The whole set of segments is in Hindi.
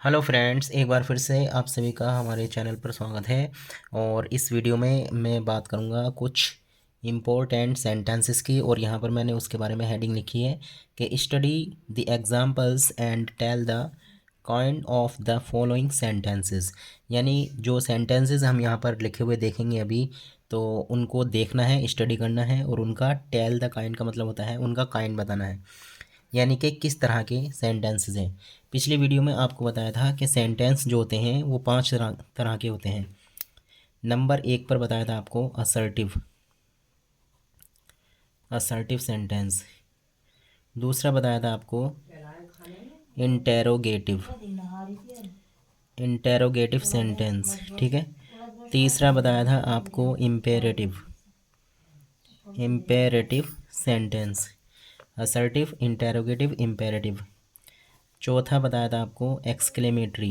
हेलो फ्रेंड्स, एक बार फिर से आप सभी का हमारे चैनल पर स्वागत है। और इस वीडियो में मैं बात करूंगा कुछ इम्पोर्टेंट सेंटेंसेस की। और यहाँ पर मैंने उसके बारे में हेडिंग लिखी है कि study the examples and tell the kind of the following sentences. यानी जो सेंटेंसेस हम यहाँ पर लिखे हुए देखेंगे अभी, तो उनको देखना है, स्टडी करना है और उनका टेल द काइंड का मतलब होता है उनका काइंड बताना है, यानी कि किस तरह के सेंटेंसेस हैं। पिछली वीडियो में आपको बताया था कि सेंटेंस जो होते हैं वो 5 तरह के होते हैं। नंबर 1 पर बताया था आपको असर्टिव असर्टिव सेंटेंस। दूसरा बताया था आपको इंटेरोगेटिव इंटेरोगेटिव सेंटेंस, ठीक है। तीसरा बताया था आपको imperative imperative sentence, assertive, interrogative, imperative. चौथा बताया था आपको एक्सक्लेमेटरी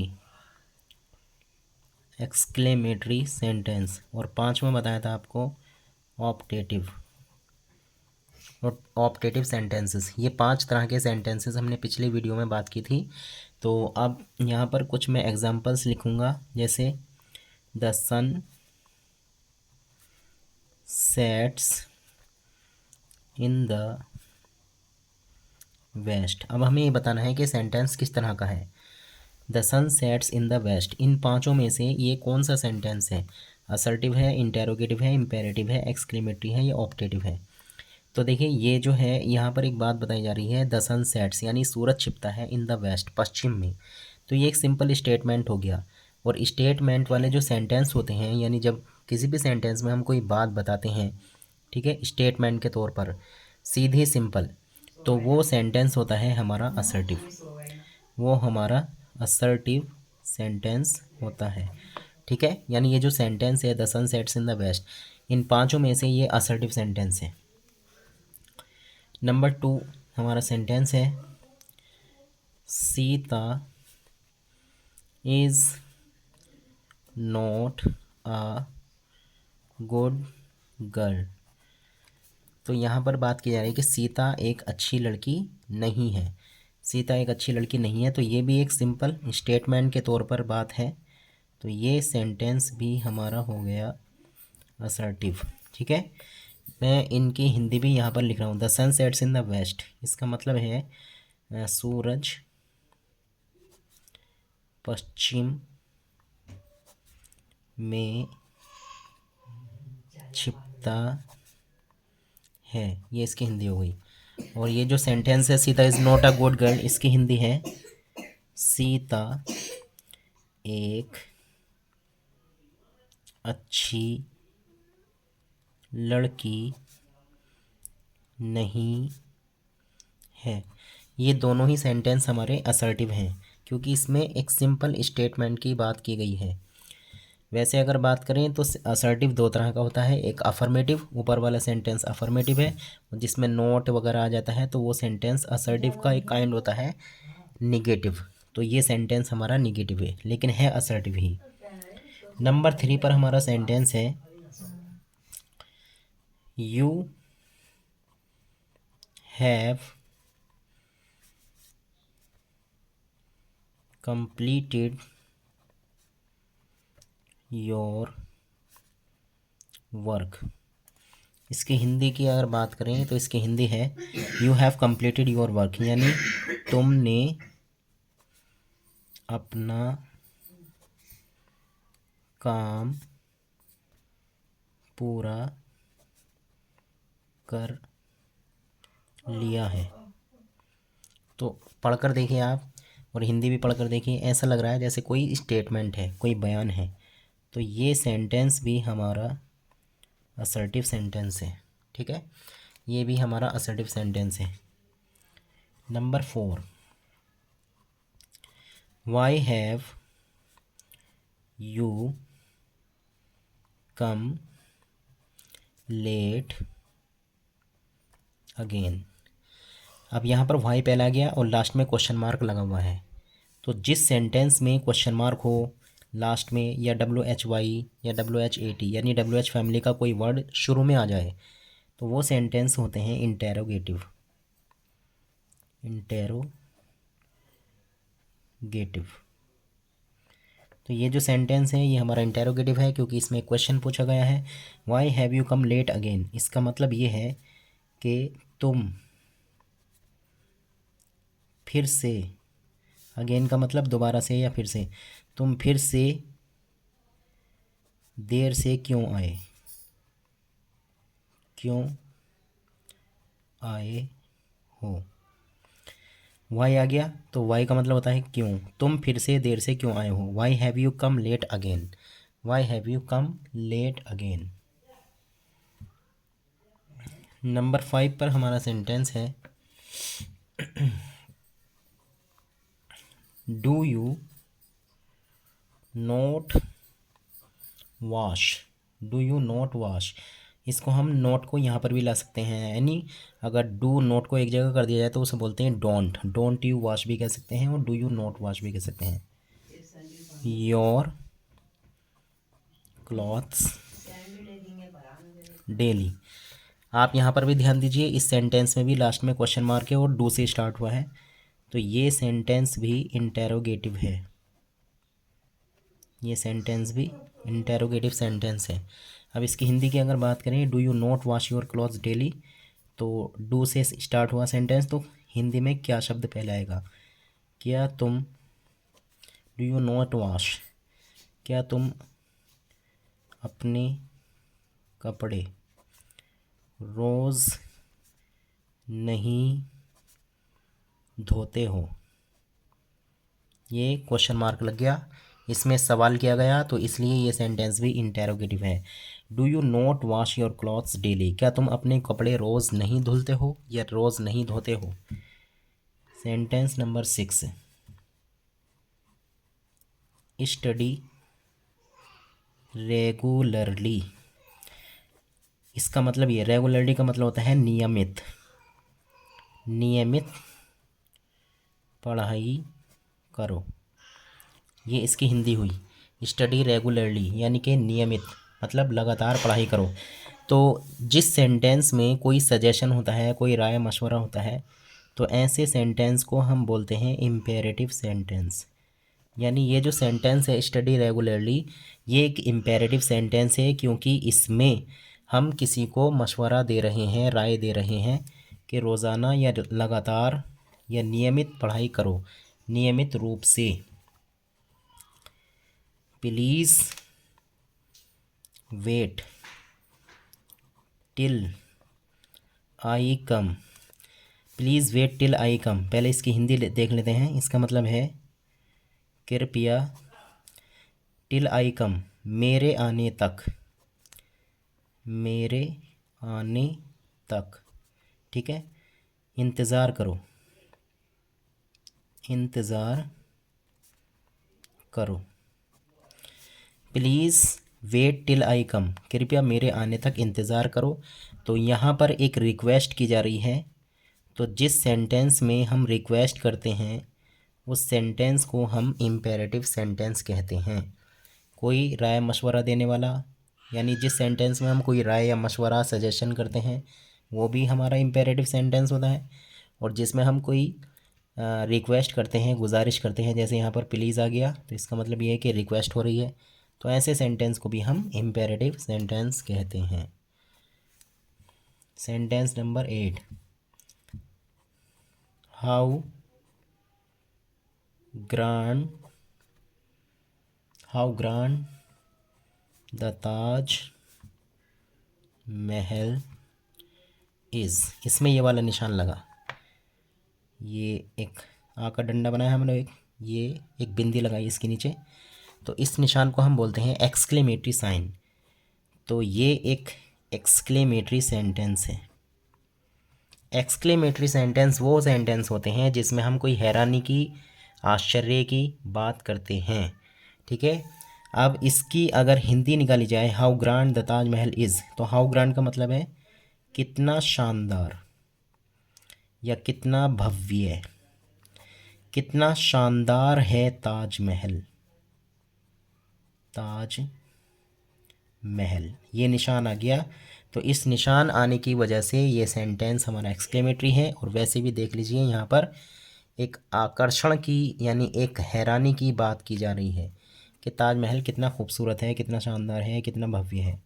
एक्सक्लेमेटरी सेंटेंस। और पांचवा बताया था आपको ऑप्टेटिव और ऑप्टेटिव सेंटेंसेस। ये 5 तरह के सेंटेंसेस हमने पिछले वीडियो में बात की थी। तो अब यहाँ पर कुछ मैं एग्जांपल्स लिखूँगा, जैसे the sun sets in the west. अब हमें ये बताना है कि सेंटेंस किस तरह का है। The sun sets in the west, इन पाँचों में से ये कौन सा सेंटेंस है? असर्टिव है, इंटेरोगेटिव है, इम्पेरेटिव है, एक्सक्लेमेटरी है या ऑप्टेटिव है? तो देखिए, ये जो है यहाँ पर एक बात बताई जा रही है, द सन सेट्स यानी सूरज छिपता है इन द वेस्ट, पश्चिम में। तो ये एक सिंपल स्टेटमेंट हो गया। और स्टेटमेंट वाले जो सेंटेंस होते हैं, यानी जब किसी भी सेंटेंस में हम कोई बात बताते हैं, ठीक है, स्टेटमेंट के तौर पर सीधी सिंपल, तो वो सेंटेंस होता है हमारा असर्टिव। वो हमारा असर्टिव सेंटेंस होता है, ठीक है। यानी ये जो सेंटेंस है the sun sets in the west, इन पांचों में से ये असर्टिव सेंटेंस है। नंबर 2 हमारा सेंटेंस है Sita is not a good girl. तो यहाँ पर बात की जा रही है कि सीता एक अच्छी लड़की नहीं है। सीता एक अच्छी लड़की नहीं है, तो ये भी एक सिंपल स्टेटमेंट के तौर पर बात है। तो ये सेंटेंस भी हमारा हो गया असर्टिव, ठीक है। मैं इनकी हिंदी भी यहाँ पर लिख रहा हूँ। The sun sets in the west, इसका मतलब है सूरज पश्चिम में छिपता है, ये इसकी हिंदी हो गई। और ये जो सेंटेंस है Sita is not a good girl, इसकी हिंदी है सीता एक अच्छी लड़की नहीं है। ये दोनों ही सेंटेंस हमारे असर्टिव हैं, क्योंकि इसमें एक सिंपल स्टेटमेंट की बात की गई है। वैसे अगर बात करें तो असर्टिव 2 तरह का होता है। एक अफर्मेटिव, ऊपर वाला सेंटेंस अफर्मेटिव है, जिसमें नोट वगैरह आ जाता है, तो वो सेंटेंस असर्टिव का एक काइंड होता है निगेटिव। तो ये सेंटेंस हमारा निगेटिव है, लेकिन है असर्टिव ही। नंबर 3 पर हमारा सेंटेंस है you have completed your work. इसकी हिंदी की अगर बात करें तो इसकी हिंदी है you have completed your work, यानी तुमने अपना काम पूरा कर लिया है। तो पढ़कर देखिए आप, और हिंदी भी पढ़कर देखिए, ऐसा लग रहा है जैसे कोई स्टेटमेंट है, कोई बयान है। तो ये सेंटेंस भी हमारा असर्टिव सेंटेंस है, ठीक है। ये भी हमारा असर्टिव सेंटेंस है। Number 4, why have you come late again. अब यहाँ पर वाई पहला आ गया और लास्ट में क्वेश्चन मार्क लगा हुआ है। तो जिस सेंटेंस में क्वेश्चन मार्क हो लास्ट में, या WHY या WHAT यानी WH फैमिली का कोई वर्ड शुरू में आ जाए, तो वो सेंटेंस होते हैं इंटेरोगेटिव इंटेरोगेटिव। तो ये जो सेंटेंस है ये हमारा इंटेरोगेटिव है क्योंकि इसमें क्वेश्चन पूछा गया है, why have you come late again. इसका मतलब ये है कि तुम फिर से, अगेन का मतलब दोबारा से या फिर से, तुम फिर से देर से क्यों आए, क्यों आए हो। वाई आ गया तो वाई का मतलब होता है क्यों, तुम फिर से देर से क्यों आए हो। Why have you come late again, why have you come late again. Number 5 पर हमारा सेंटेंस है, do you not wash, do you not wash. इसको हम नोट को यहाँ पर भी ला सकते हैं, यानी अगर डू नोट को एक जगह कर दिया जाए तो उसे बोलते हैं डोंट, डोंट यू वॉश भी कह सकते हैं और डू यू नॉट वॉश भी कह सकते हैं। Your clothes daily. आप यहाँ पर भी ध्यान दीजिए, इस सेंटेंस में भी लास्ट में क्वेश्चन मार्क है और डू से स्टार्ट हुआ है, तो ये सेंटेंस भी इंटेरोगेटिव है, ये सेंटेंस भी इंटेरोगेटिव सेंटेंस है। अब इसकी हिंदी की अगर बात करें, do you not wash your clothes daily, तो डू से स्टार्ट हुआ सेंटेंस, तो हिंदी में क्या शब्द पहले आएगा, क्या तुम, डू यू नॉट वॉश, क्या तुम अपने कपड़े रोज़ नहीं धोते हो। ये क्वेश्चन मार्क लग गया, इसमें सवाल किया गया तो इसलिए ये सेंटेंस भी इंटेरोगेटिव है। Do you not wash your clothes daily, क्या तुम अपने कपड़े रोज़ नहीं धुलते हो या रोज़ नहीं धोते हो। Sentence number 6, study regularly. इसका मतलब ये, रेगुलरली का मतलब होता है नियमित, नियमित पढ़ाई करो, ये इसकी हिंदी हुई। स्टडी रेगुलरली यानी कि नियमित मतलब लगातार पढ़ाई करो। तो जिस सेंटेंस में कोई सजेशन होता है, कोई राय मशवरा होता है, तो ऐसे सेंटेंस को हम बोलते हैं इम्पेरेटिव सेंटेंस। यानी ये जो सेंटेंस है स्टडी रेगुलरली, ये एक इम्पेरेटिव सेंटेंस है क्योंकि इसमें हम किसी को मशवरा दे रहे हैं, राय दे रहे हैं कि रोज़ाना या लगातार या नियमित पढ़ाई करो, नियमित रूप से। Please wait till I come, please wait till I come. पहले इसकी हिंदी देख लेते हैं। इसका मतलब है कृपया, टिल आई कम मेरे आने तक, मेरे आने तक, ठीक है। इंतज़ार करो, इंतज़ार करो। प्लीज़ वेट टिल आई कम, कृपया मेरे आने तक इंतज़ार करो। तो यहाँ पर एक रिक्वेस्ट की जा रही है, तो जिस सेंटेंस में हम रिक्वेस्ट करते हैं उस सेंटेंस को हम इम्पेरेटिव सेंटेंस कहते हैं। कोई राय मशवरा देने वाला, यानी जिस सेंटेंस में हम कोई राय या मशवरा सजेशन करते हैं वो भी हमारा इम्पेरेटिव सेंटेंस होता है। और जिसमें हम कोई रिक्वेस्ट करते हैं, गुजारिश करते हैं, जैसे यहाँ पर प्लीज़ आ गया तो इसका मतलब ये है कि रिक्वेस्ट हो रही है, तो ऐसे सेंटेंस को भी हम इम्पेरेटिव सेंटेंस कहते हैं। Sentence number 8, how grand, how grand the Taj Mahal is. इसमें ये वाला निशान लगा, ये एक आ का डंडा बनाया हमने, ये एक बिंदी लगाई इसके नीचे, तो इस निशान को हम बोलते हैं एक्सक्लेमेटरी साइन। तो ये एक एक्सक्लेमेटरी सेंटेंस है। एक्सक्लेमेटरी सेंटेंस वो सेंटेंस होते हैं जिसमें हम कोई हैरानी की, आश्चर्य की बात करते हैं, ठीक है। अब इसकी अगर हिंदी निकाली जाए, how grand the Taj Mahal is, तो हाउ ग्रांड का मतलब है कितना शानदार या कितना भव्य, कितना शानदार है ताजमहल, ताज महल, ये निशान आ गया। तो इस निशान आने की वजह से ये सेंटेंस हमारा एक्सक्लेमेटरी है। और वैसे भी देख लीजिए यहाँ पर एक आकर्षण की यानी एक हैरानी की बात की जा रही है कि ताजमहल कितना खूबसूरत है, कितना शानदार है, कितना भव्य है।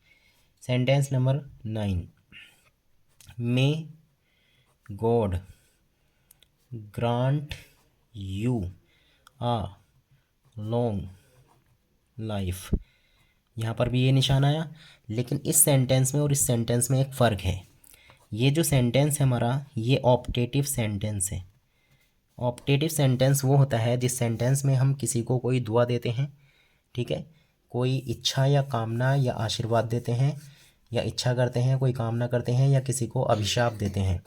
Sentence number 9, may god grant you a long life. यहाँ पर भी ये निशान आया, लेकिन इस सेंटेंस में और इस सेंटेंस में एक फ़र्क है। ये जो सेंटेंस है हमारा, ये ऑप्टेटिव सेंटेंस है। ऑप्टेटिव सेंटेंस वो होता है जिस सेंटेंस में हम किसी को कोई दुआ देते हैं, ठीक है, कोई इच्छा या कामना या आशीर्वाद देते हैं, या इच्छा करते हैं, कोई कामना करते हैं, या किसी को अभिशाप देते हैं,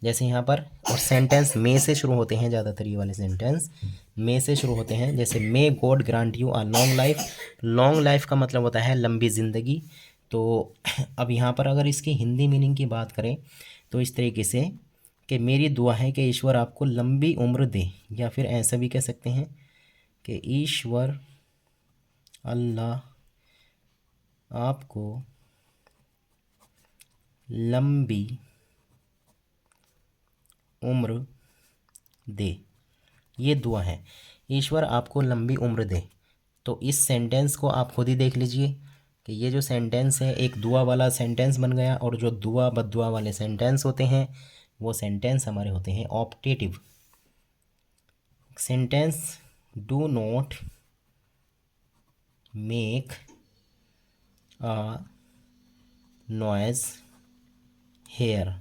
जैसे यहाँ पर। और सेंटेंस मे से शुरू होते हैं, ज़्यादातर ये वाले सेंटेंस मे से शुरू होते हैं, जैसे may god grant you a long life. Long life का मतलब होता है लंबी ज़िंदगी। तो अब यहाँ पर अगर इसकी हिंदी मीनिंग की बात करें तो इस तरीके से कि मेरी दुआ है कि ईश्वर आपको लंबी उम्र दे, या फिर ऐसा भी कह सकते हैं कि ईश्वर अल्लाह आपको लंबी उम्र दे। ये दुआ है, ईश्वर आपको लंबी उम्र दे। तो इस सेंटेंस को आप खुद ही देख लीजिए कि ये जो सेंटेंस है एक दुआ वाला सेंटेंस बन गया, और जो दुआ बद्दुआ वाले सेंटेंस होते हैं वो सेंटेंस हमारे होते हैं optative sentence. Do not make a noise here.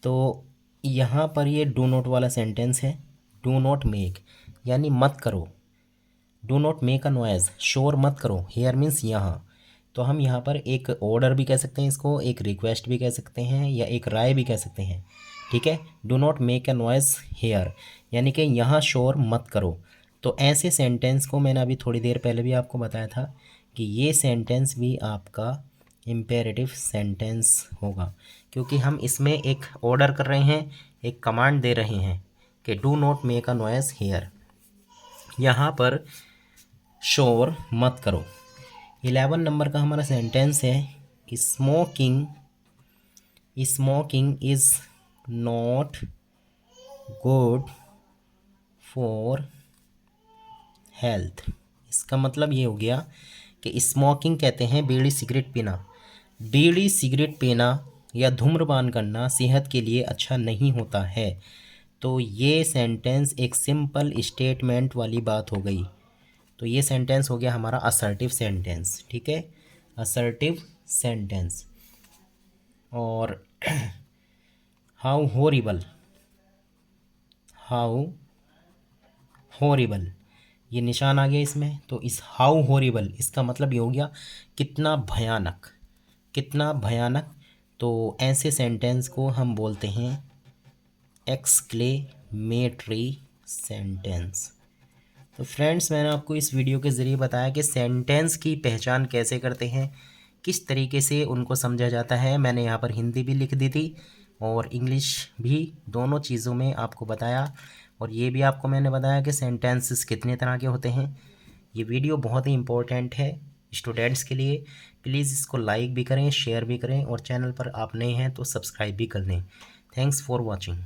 तो यहाँ पर ये डू नॉट वाला सेंटेंस है। डू नॉट मेक यानी मत करो, do not make a noise शोर मत करो, हेयर मीन्स यहाँ। तो हम यहाँ पर एक ऑर्डर भी कह सकते हैं इसको, एक रिक्वेस्ट भी कह सकते हैं, या एक राय भी कह सकते हैं, ठीक है। Do not make a noise here यानी कि यहाँ शोर मत करो। तो ऐसे सेंटेंस को मैंने अभी थोड़ी देर पहले भी आपको बताया था कि ये सेंटेंस भी आपका इम्पेरेटिव सेंटेंस होगा, क्योंकि हम इसमें एक ऑर्डर कर रहे हैं, एक कमांड दे रहे हैं कि do not make a noise here, यहाँ पर शोर मत करो। 11 नंबर का हमारा सेंटेंस है, smoking smoking is not good for health. इसका मतलब ये हो गया कि स्मोकिंग कहते हैं बीड़ी सिगरेट पीना। बीड़ी सिगरेट पीना या धूम्रपान करना सेहत के लिए अच्छा नहीं होता है। तो ये सेंटेंस एक सिंपल स्टेटमेंट वाली बात हो गई। तो ये सेंटेंस हो गया हमारा असर्टिव सेंटेंस, ठीक है, असर्टिव सेंटेंस। और हाउ हॉरिबल, हाउ हॉरिबल ये निशान आ गया इसमें। तो इस हाउ हॉरिबल इसका मतलब ये हो गया कितना भयानक, कितना भयानक। तो ऐसे सेंटेंस को हम बोलते हैं एक्सक्लेमेटरी सेंटेंस। तो फ्रेंड्स, मैंने आपको इस वीडियो के ज़रिए बताया कि सेंटेंस की पहचान कैसे करते हैं, किस तरीके से उनको समझा जाता है। मैंने यहाँ पर हिंदी भी लिख दी थी और इंग्लिश भी, दोनों चीज़ों में आपको बताया। और ये भी आपको मैंने बताया कि सेंटेंसेस कितने तरह के होते हैं। ये वीडियो बहुत ही इम्पोर्टेंट है स्टूडेंट्स के लिए। प्लीज़ इसको लाइक भी करें, शेयर भी करें, और चैनल पर आप नए हैं तो सब्सक्राइब भी कर लें। Thanks for watching.